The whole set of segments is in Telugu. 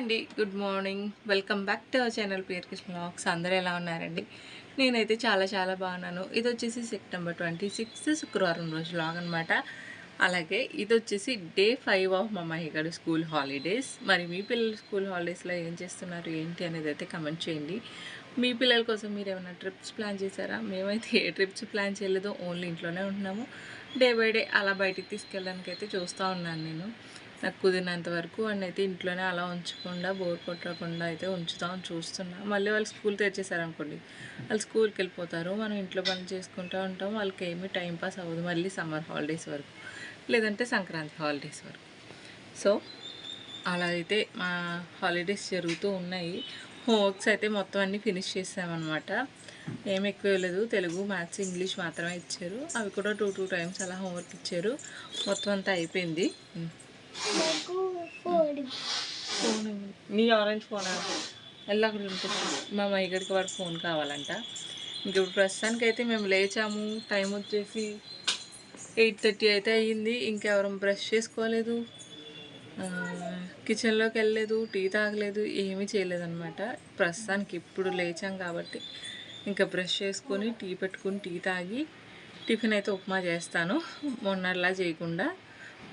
అండి good morning, welcome back to our channel PR Krishna vlogs. అందరూ ఎలా ఉన్నారండి? నేనైతే చాలా బాగున్నాను. ఇది వచ్చేసి సెప్టెంబర్ 26 శుక్రవారం రోజు వ్లాగ్ అనమాట. అలాగే ఇది వచ్చేసి డే 5 ఆఫ్ మా మహిగడు స్కూల్ హాలిడేస్. మరి మీ పిల్లలు స్కూల్ హాలిడేస్లో ఏం చేస్తున్నారు ఏంటి అనేది అయితే కమెంట్ చేయండి. మీ పిల్లల కోసం మీరు ఏమైనా ట్రిప్స్ ప్లాన్ చేశారా? మేమైతే ఏ ట్రిప్స్ ప్లాన్ చేయలేదు, ఓన్లీ ఇంట్లోనే ఉంటున్నాము. డే బై డే అలా బయటికి తీసుకెళ్ళడానికి అయితే చూస్తూ ఉన్నాను నేను. నాకు కుదిరినంత వరకు వాడిని అయితే ఇంట్లోనే అలా ఉంచకుండా బోర్ కొట్టకుండా అయితే ఉంచుతామని చూస్తున్నా. మళ్ళీ వాళ్ళు స్కూల్ తెచ్చేసారనుకోండి, వాళ్ళు స్కూల్కి వెళ్ళిపోతారు, మనం ఇంట్లో పని చేసుకుంటూ ఉంటాం. వాళ్ళకి ఏమీ టైంపాస్ అవ్వదు మళ్ళీ సమ్మర్ హాలిడేస్ వరకు, లేదంటే సంక్రాంతి హాలిడేస్ వరకు. సో అలా అయితే మా హాలిడేస్ జరుగుతూ ఉన్నాయి. హోంవర్క్స్ అయితే మొత్తం అన్నీ ఫినిష్ చేసామన్నమాట. ఏం ఎక్కువ లేదు, తెలుగు, మ్యాథ్స్, ఇంగ్లీష్ మాత్రమే ఇచ్చారు. అవి కూడా 2 టైమ్స్ అలా హోంవర్క్ ఇచ్చారు. మొత్తం అంతా అయిపోయింది. నీ ఆరెంజ్ ఫోన్ ఎలా అక్కడ ఉంటుంది. మా మైగడికి వాడు ఫోన్ కావాలంట. ఇంక ఇప్పుడు ప్రస్తుతానికి అయితే మేము లేచాము. టైం వచ్చేసి 8:30 అయితే అయ్యింది. ఇంకెవరం బ్రష్ చేసుకోలేదు, కిచెన్లోకి వెళ్ళలేదు, టీ తాగలేదు, ఏమీ చేయలేదన్నమాట. ప్రస్తుతానికి ఇప్పుడు లేచాం కాబట్టి ఇంకా బ్రష్ చేసుకొని టీ పెట్టుకొని టీ తాగి టిఫిన్ అయితే ఉప్మా చేస్తాను. మొన్నలా చేయకుండా,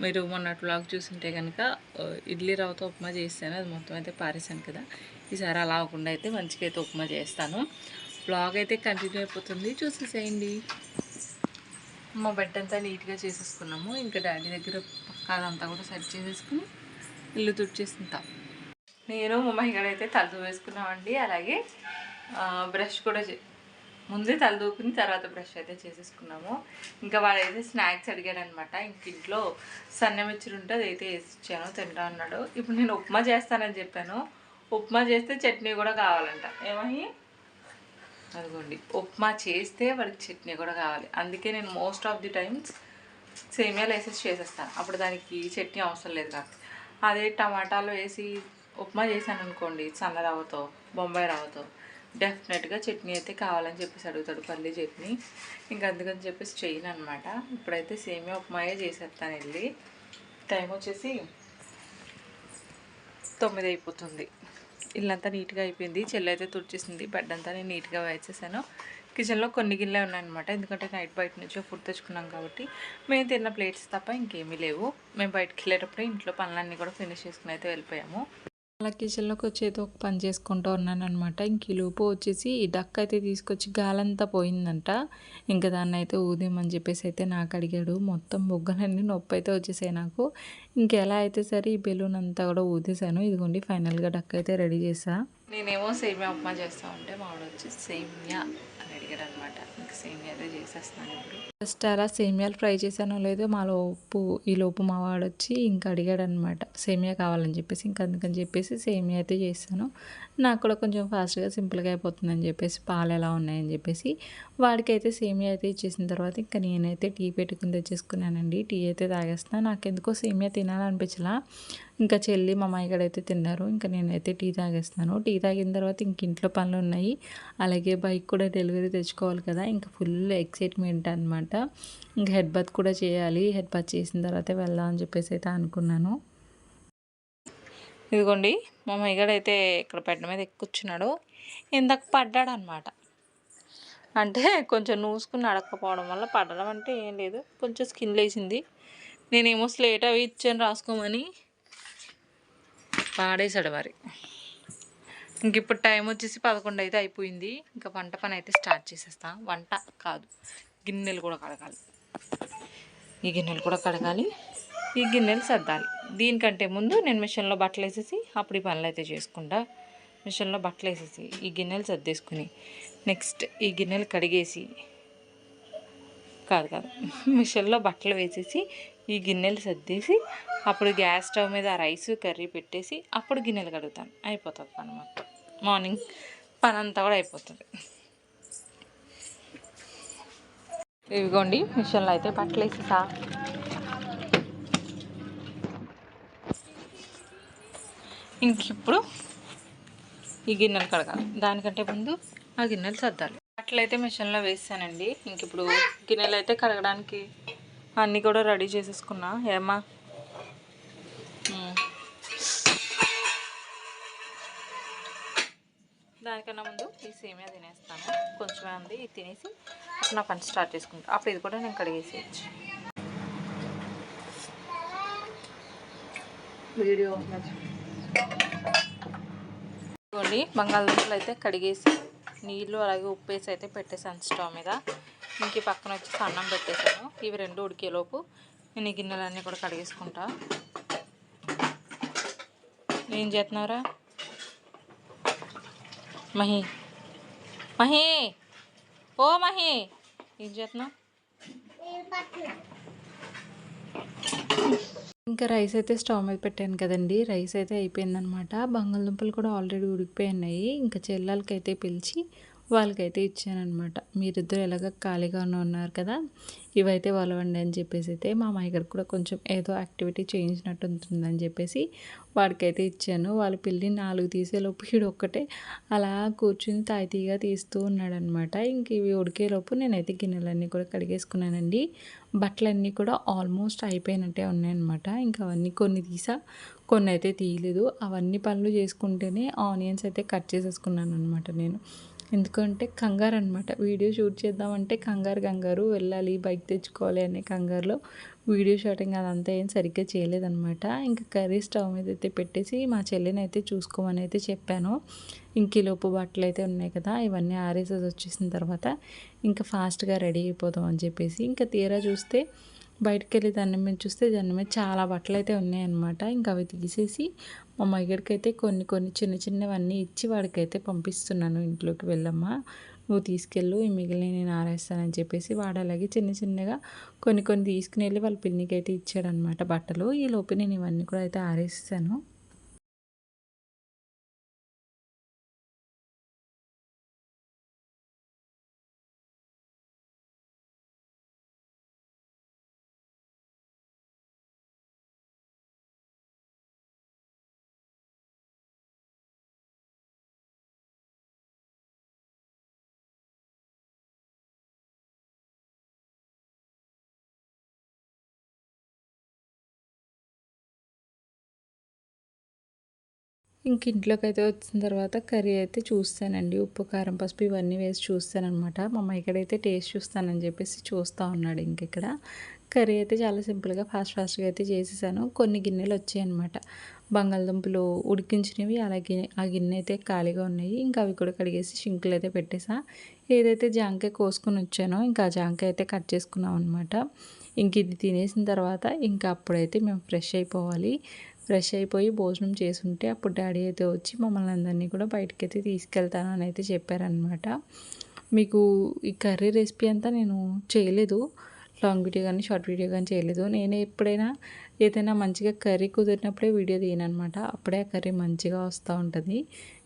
మీరు మొన్నటి వ్లాగ్ చూసింటే కనుక ఇడ్లీ రవ్వతో ఉప్మా చేస్తాను, అది మొత్తం అయితే పారేసాను కదా. ఈసారి అలా అవ్వకుండా అయితే మంచిగా అయితే ఉప్మా చేస్తాను. వ్లాగ్ అయితే కంటిన్యూ అయిపోతుంది, చూసేసేయండి. మా బెడ్ అంతా నీట్గా చేసేసుకున్నాము. ఇంకా డాడీ దగ్గర పక్క అదంతా కూడా సెట్ చేసేసుకుని ఇల్లు తుడిచేస్తుంటాం. నేను మా మహిళ తలదు వేసుకున్నామండి. అలాగే బ్రష్ కూడా ముందే తలదూకుని తర్వాత బ్రష్ అయితే చేసేసుకున్నాము. ఇంకా వాడైతే స్నాక్స్ అడిగాడు అనమాట. ఇంక ఇంట్లో సన్నమిర్చిలు ఉంటే అదైతే వేసి ఇచ్చాను, తింటా అన్నాడు. ఇప్పుడు నేను ఉప్మా చేస్తానని చెప్పాను. ఉప్మా చేస్తే చట్నీ కూడా కావాలంట. ఏమని అదిగోండి, ఉప్మా చేస్తే వాడికి చట్నీ కూడా కావాలి. అందుకే నేను మోస్ట్ ఆఫ్ ది టైమ్స్ సేమియాలు వేసేసి చేసేస్తాను, అప్పుడు దానికి చట్నీ అవసరం లేదు కాబట్టి. అదే టమాటాలు వేసి ఉప్మా చేశాను అనుకోండి, సన్న రవ్వతో, బొంబాయి రవ్వతో, డెఫినెట్గా చట్నీ అయితే కావాలని చెప్పేసి అడుగుతాడు, పల్లీ చట్నీ. ఇంకా అందుకని చెప్పేసి చేయను అనమాట. ఇప్పుడైతే సేమియా ఉప్మాయే చేసేస్తాను వెళ్ళి. టైం వచ్చేసి 9 అయిపోతుంది. ఇల్లంతా నీట్గా అయిపోయింది. చెల్లి అయితే తుడిచేసింది. బెడ్ అంతా నేను నీట్గా వేసేసాను. కిచెన్లో కొన్ని గిన్నెలు ఉన్నాయన్నమాట, ఎందుకంటే నైట్ బయట నుంచి ఫుడ్ తెచ్చుకున్నాం కాబట్టి. మేము తిన్న ప్లేట్స్ తప్ప ఇంకేమీ లేవు. మేము బయటకు వెళ్ళేటప్పుడు ఇంట్లో పనులన్నీ కూడా ఫినిష్ చేసుకుని అయితే వెళ్ళిపోయాము. అలా కిచెన్లోకి వచ్చి అయితే ఒక పని చేసుకుంటూ ఉన్నాను అనమాట. ఇంక ఈ లోపు వచ్చేసి ఈ డక్ అయితే తీసుకొచ్చి గాలంతా పోయిందంట. ఇంకా దాన్ని అయితే ఊదేమని చెప్పేసి అయితే నాకు అడిగాడు. మొత్తం బొగ్గలన్నీ నొప్పి అయితే వచ్చేసాయి నాకు. ఇంకెలా అయితే సరే ఈ బెలూన్ అంతా కూడా ఊదేశాను. ఇదిగోండి ఫైనల్గా డక్ అయితే రెడీ చేసా. నేనేమో సేమియా ఉప్మా చేస్తా ఉంటే మామిడి వచ్చి సేమియా అని అడిగాడు అనమాట. ఇంక సేమియా అయితే చేసేస్తున్నాను ఇప్పుడు. ఫస్ట్ అలా సేమియాలు ఫ్రై చేశానో లేదో ఈ లోపు మా వాడు వచ్చి ఇంకా అడిగాడు అనమాట, సేమియా కావాలని చెప్పేసి. ఇంకా అందుకని చెప్పేసి సేమియా అయితే చేశాను. నాకు కూడా కొంచెం ఫాస్ట్గా సింపుల్గా అయిపోతుందని చెప్పేసి పాలు ఎలా ఉన్నాయని చెప్పేసి వాడికైతే సేమియా అయితే ఇచ్చేసిన తర్వాత ఇంకా నేనైతే టీ పెట్టుకుని తెచ్చేసుకున్నానండి. టీ అయితే తాగేస్తాను. నాకెందుకో సేమియా తినాలనిపించలా. ఇంకా చెల్లి మా అమ్మాయి అయితే తిన్నారు. ఇంకా నేనైతే టీ తాగేస్తాను. టీ తాగిన తర్వాత ఇంక ఇంట్లో పనులు ఉన్నాయి. అలాగే బైక్ కూడా డెలివరీ తెచ్చుకోవాలి కదా. ఇంకా ఫుల్ ఎక్సైట్మెంట్ అనమాట. ఇంకా హెడ్ బాత్ కూడా చేయాలి. హెడ్ బాత్ చేసిన తర్వాత వెళ్దాం అని చెప్పేసి అయితే అనుకున్నాను. ఇదిగోండి మా అమ్మాయి అయితే ఇక్కడ బెడ్ మీద ఎక్కుచ్చున్నాడు. ఇందాక పడ్డాడు అనమాట. అంటే కొంచెం నూసుకుని అడక్కపోవడం వల్ల పడడం అంటే ఏం లేదు, కొంచెం స్కిన్ లేచింది. నేనేమో స్లేట్ అవి ఇచ్చాను రాసుకోమని, పాడేశాడు మరి. ఇంక ఇప్పుడు టైం వచ్చేసి 11 అయితే అయిపోయింది. ఇంకా వంట పని అయితే స్టార్ట్ చేసేస్తా. వంట కాదు, గిన్నెలు కూడా కడగాలి. ఈ గిన్నెలు కూడా కడగాలి, ఈ గిన్నెలు సర్దాలి. దీనికంటే ముందు నేను మిషన్లో బట్టలు వేసేసి అప్పుడు ఈ పనులు అయితే చేసుకుంటా. మిషన్లో బట్టలు వేసేసి ఈ గిన్నెలు సర్దేసుకుని నెక్స్ట్ ఈ గిన్నెలు కడిగేసి కాదు మిషన్లో బట్టలు వేసేసి ఈ గిన్నెలు సర్దేసి అప్పుడు గ్యాస్ స్టవ్ మీద రైస్ కర్రీ పెట్టేసి అప్పుడు గిన్నెలు కడుగుతాను. అయిపోతుంది పని మొత్తం. మార్నింగ్ పని అంతా కూడా అయిపోతుంది. ఇవిగోండి మిషన్లో అయితే బట్టలు వేసేసా. ఇంక ఇప్పుడు ఈ గిన్నెలు కడగాలి. దానికంటే ముందు ఆ గిన్నెలు సర్దాలి. బట్టలు అయితే మిషన్లో వేసానండి. ఇంక ఇప్పుడు గిన్నెలు అయితే కడగడానికి అన్నీ కూడా రెడీ చేసేసుకున్నా. ఏమ్మా దానికన్నా ముందు ఈ సేమియా తినేస్తాను. కొంచెమే ఉంది, ఇది తినేసి నా పని స్టార్ట్ చేసుకుంటాను. అప్పుడు ఇది కూడా నేను కడిగేసేయచ్చు. వీడియో చూడండి, బంగాళదుంపలు అయితే కడిగేసి నీళ్ళు అలాగే ఉప్పు వేసి అయితే పెట్టేసాను స్టవ్ మీద. ఇంక పక్కన వచ్చి అన్నం పెట్టేశాను. ఇవి రెండు ఉడికేలోపు నేను ఈ గిన్నెలన్నీ కూడా కడిగేసుకుంటా. ఏం చేస్తున్నావురా మహి? మహి, ఓ మహి, ఏం చేస్తున్నావు? ఇంకా రైస్ అయితే స్టవ్ మీద పెట్టాను కదండి. రైస్ అయితే అయిపోయిందనమాట. బంగాళదుంపలు కూడా ఆల్రెడీ ఉడికిపోయినాయి. ఇంకా చెల్లెలకైతే పిలిచి వాళ్ళకైతే ఇచ్చానమాట. మీరిద్దరు ఎలాగ ఖాళీగా ఉన్నారు కదా, ఇవైతే వాళ్ళవండి అని చెప్పేసి అయితే మా అమ్మాయిగారికి కూడా కొంచెం ఏదో యాక్టివిటీ చేయించినట్టు ఉంటుందని చెప్పేసి వాడికైతే ఇచ్చాను. వాళ్ళు పిల్లి 4 తీసేలోపు వీడు ఒక్కటే అలా కూర్చుని తాయితీగా తీస్తూ ఉన్నాడనమాట. ఇంక ఇవి ఉడికేలోపు నేనైతే గిన్నెలన్నీ కూడా కడిగేసుకున్నానండి. బట్టలన్నీ కూడా ఆల్మోస్ట్ అయిపోయినట్టే ఉన్నాయన్నమాట. ఇంకా అవన్నీ కొన్ని తీసా, కొన్ని అయితే తీయలేదు. అవన్నీ పనులు చేసుకుంటేనే ఆనియన్స్ అయితే కట్ చేసేసుకున్నాను అనమాట నేను. ఎందుకంటే కంగారు అనమాట. వీడియో షూట్ చేద్దామంటే కంగారు వెళ్ళాలి, బైక్ తెచ్చుకోవాలి అనే కంగారులో వీడియో షూటింగ్ అదంతా ఏం సరిగ్గా చేయలేదన్నమాట. ఇంకా కర్రీ స్టవ్ మీద అయితే పెట్టేసి మా చెల్లిని అయితే చూసుకోమని అయితే చెప్పాను. ఇంకీలోపు బట్టలు అయితే ఉన్నాయి కదా, ఇవన్నీ ఆరేసేసి వచ్చేసిన తర్వాత ఇంకా ఫాస్ట్గా రెడీ అయిపోదాం అని చెప్పేసి ఇంకా తీరా చూస్తే బయటకు వెళ్ళి దండం మీద చూస్తే దండం మీద చాలా బట్టలు అయితే ఉన్నాయన్నమాట. ఇంకా అవి తీసేసి మా మగ్గడికి అయితే కొన్ని కొన్ని చిన్న చిన్నవన్నీ ఇచ్చి వాడికైతే పంపిస్తున్నాను. ఇంట్లోకి వెళ్ళమ్మా, నువ్వు తీసుకెళ్ళు, ఈ మిగిలిన నేను ఆరేస్తానని చెప్పేసి వాడు అలాగే చిన్న చిన్నగా కొన్ని కొన్ని తీసుకుని వెళ్ళి వాళ్ళ పిన్నికి అయితే ఇచ్చాడనమాట బట్టలు. ఈ లోపు నేను ఇవన్నీ కూడా అయితే ఆరేస్తాను. ఇంక ఇంట్లోకైతే వచ్చిన తర్వాత కర్రీ అయితే చూస్తానండి. ఉప్పు, కారం, పసుపు ఇవన్నీ వేసి చూస్తాననమాట. మా అమ్మాయికడైతే టేస్ట్ చూస్తానని చెప్పేసి చూస్తూ ఉన్నాడు. ఇక్కడ కర్రీ అయితే చాలా సింపుల్గా ఫాస్ట్గా అయితే చేసేసాను. కొన్ని గిన్నెలు వచ్చాయన్నమాట. బంగాళదుంపలు ఉడికించినవి, అలాగే ఆ గిన్నె అయితే ఖాళీగా ఉన్నాయి. ఇంకా అవి కూడా కడిగేసి షింకులు అయితే పెట్టేసా. ఏదైతే జాంకాయ కోసుకొని వచ్చానో ఇంకా ఆ జాంకాయ అయితే కట్ చేసుకున్నాం అనమాట. ఇంక ఇది తినేసిన తర్వాత ఇంకా అప్పుడైతే మేము ఫ్రెష్ అయిపోవాలి. ఫ్రెష్ అయిపోయి భోజనం చేసుంటే అప్పుడు డాడీ అయితే వచ్చి మమ్మల్ని అందరినీ కూడా బయటకైతే తీసుకెళ్తాను అని అయితే చెప్పారనమాట. మీకు ఈ కర్రీ రెసిపీ అంతా నేను చేయలేదు, లాంగ్ వీడియో కానీ షార్ట్ వీడియో కానీ చేయలేదు. నేను ఎప్పుడైనా ఏదైనా మంచిగా కర్రీ కుదిరినప్పుడే వీడియో తీయనమాట. అప్పుడే ఆ కర్రీ మంచిగా వస్తూ ఉంటుంది.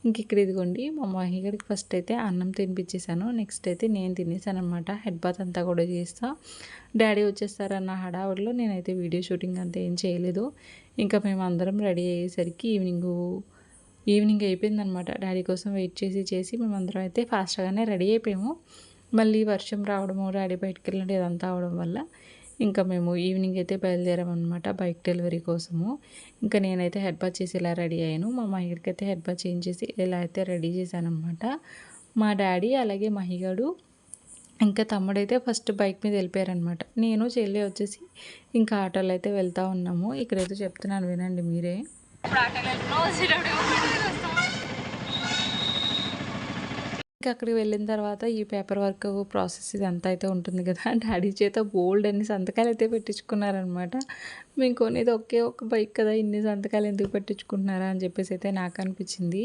ఇంక ఇక్కడ ఇదిగోండి మా మహిగడికి ఫస్ట్ అయితే అన్నం తినిపించేసాను. నెక్స్ట్ అయితే నేను తినేసాను అనమాట. హెడ్ బాత్ అంతా కూడా చేస్తా. డాడీ వచ్చేస్తారన్న హడావుడిలో నేనైతే వీడియో షూటింగ్ అంతా ఏం చేయలేదు. ఇంకా మేము అందరం రెడీ అయ్యేసరికి ఈవినింగ్ అయిపోయిందనమాట. డాడీ కోసం వెయిట్ చేసి మేమందరం అయితే ఫాస్ట్గానే రెడీ అయిపోయాము. మళ్ళీ వర్షం రావడము, డాడీ బయటకు వెళ్ళినట్టు ఇదంతా అవడం వల్ల ఇంకా మేము ఈవినింగ్ అయితే బయలుదేరామన్నమాట బైక్ డెలివరీ కోసము. ఇంకా నేనైతే హెడ్ బాత్ చేసి ఇలా రెడీ అయ్యాను. మా మహిగడికి అయితే హెడ్ బాత్ చేంజ్ చేసి ఇలా అయితే రెడీ చేశానమాట. మా డాడీ అలాగే మహిగాడు ఇంకా తమ్ముడైతే ఫస్ట్ బైక్ మీద వెళ్ళిపోయారనమాట. నేను చెల్లి వచ్చేసి ఇంకా ఆటోలో అయితే వెళ్తూ ఉన్నాము. ఇక్కడైతే చెప్తున్నాను వినండి మీరే. ఇంకా అక్కడికి వెళ్ళిన తర్వాత ఈ పేపర్ వర్క్ ప్రాసెస్ ఇదంతా అయితే ఉంటుంది కదా, డాడీ చేత బోల్డ్ అన్ని సంతకాలు అయితే పెట్టించుకున్నారనమాట. మేము కొనేది ఒకే ఒక బైక్ కదా, ఇన్ని సంతకాలు ఎందుకు పెట్టించుకుంటున్నారా అని చెప్పేసి అయితే నాకు అనిపించింది.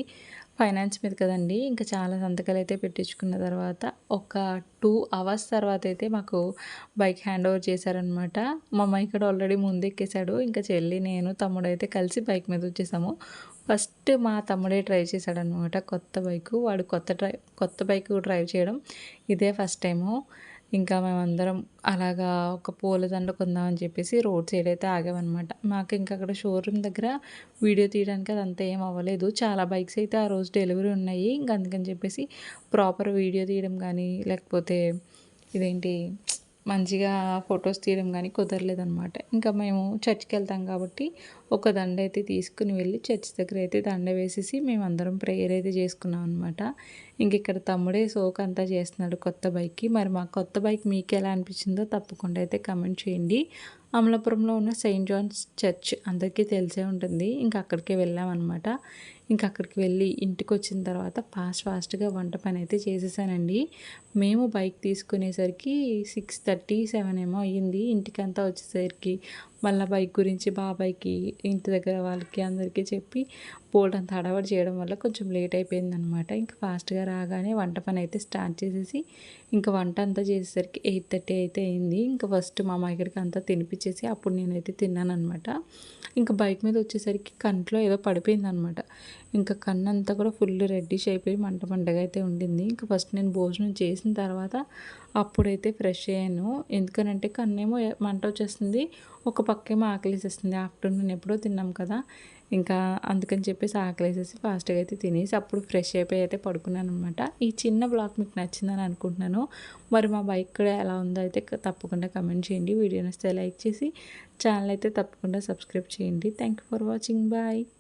ఫైనాన్స్ మీద కదండి, ఇంకా చాలా సంతకాలు అయితే పెట్టించుకున్న తర్వాత ఒక 2 అవర్స్ తర్వాత అయితే మాకు బైక్ హ్యాండ్ ఓవర్ చేశారనమాట. మా అమ్మాయి ఇక్కడ ఆల్రెడీ ముందెక్కేశాడు. ఇంకా చెల్లి, నేను, తమ్ముడు అయితే కలిసి బైక్ మీద వచ్చేసాము. ఫస్ట్ మా తమ్ముడే డ్రైవ్ చేశాడనమాట కొత్త బైకు. వాడు కొత్త బైక్ డ్రైవ్ చేయడం ఇదే ఫస్ట్ టైము. ఇంకా మేమందరం అలాగా ఒక పూలదండ కొందామని చెప్పేసి రోడ్ సైడ్ అయితే ఆగామన్నమాట. మాకు ఇంకా అక్కడ షోరూమ్ దగ్గర వీడియో తీయడానికి అదంతా ఏం అవ్వలేదు. చాలా బైక్స్ అయితే ఆ రోజు డెలివరీ ఉన్నాయి. ఇంకా అందుకని చెప్పేసి ప్రాపర్ వీడియో తీయడం కానీ లేకపోతే ఇదేంటి మంచిగా ఫొటోస్ తీయడం కానీ కుదరలేదనమాట. ఇంకా మేము చర్చ్‌కి వెళ్తాం కాబట్టి ఒక దండ అయితే తీసుకుని వెళ్ళి చర్చ్ దగ్గర అయితే దండ వేసేసి మేమందరం ప్రేయర్ అయితే చేసుకున్నాం అనమాట. ఇంక ఇక్కడ తమ్ముడే సోకంతా చేస్తున్నాడు కొత్త బైక్‌కి. మరి మా కొత్త బైక్ మీకెలా అనిపించిందో తప్పకుండా అయితే కామెంట్ చేయండి. అమలాపురంలో ఉన్న సెయింట్ జాన్స్ చర్చ్ అందరికీ తెలిసే ఉంటుంది. ఇంకా అక్కడికే వెళ్ళామన్నమాట. ఇంకా అక్కడికి వెళ్ళి ఇంటికొచ్చిన తర్వాత ఫాస్ట్‌గా వంట పని అయితే చేసేసానండి. మేము బైక్ తీసుకునేసరికి 6:30, 7 ఏమో అయ్యింది. ఇంటికంతా వచ్చేసరికి మళ్ళీ బైక్ గురించి బాబాయ్‌కి, ఇంటి దగ్గర వాళ్ళకి అందరికీ చెప్పి బోలెడంత హడావిడి చేయడం వల్ల కొంచెం లేట్ అయిపోయిందనమాట. ఇంకా ఫాస్ట్‌గా రాగానే వంట పని అయితే స్టార్ట్ చేసేసి ఇంకా వంట అంతా చేసేసరికి 8:30 అయితే అయింది. ఇంకా ఫస్ట్ మా మామయ్యగారికి అంతా తినిపించేసి అప్పుడు నేనైతే తిన్నాననమాట. ఇంకా బైక్ మీద వచ్చేసరికి కంట్లో ఏదో పడిపోయిందనమాట. ఇంకా కన్నంతా కూడా ఫుల్ రెడ్డిష్ అయిపోయి మంటగా అయితే ఉండింది. ఇంకా ఫస్ట్ నేను భోజనం చేసిన తర్వాత అప్పుడైతే ఫ్రెష్ అయ్యాను. ఎందుకనంటే కన్నేమో మంట వచ్చేస్తుంది, ఒక పక్కేమో ఆకలేసేస్తుంది. ఆఫ్టర్నూన్ ఎప్పుడో తిన్నాం కదా, ఇంకా అందుకని చెప్పేసి ఆకలేసేసి ఫాస్ట్‌గా అయితే తినేసి అప్పుడు ఫ్రెష్ అయిపోయి అయితే పడుకున్నాననమాట. ఈ చిన్న బ్లాగ్ మీకు నచ్చిందని అనుకుంటున్నాను. మరి మా బైక్ కూడా ఎలా ఉందో అయితే తప్పకుండా కమెంట్ చేయండి. వీడియో నచ్చితే లైక్ చేసి ఛానల్ అయితే తప్పకుండా సబ్స్క్రైబ్ చేయండి. Thank you for watching. Bye.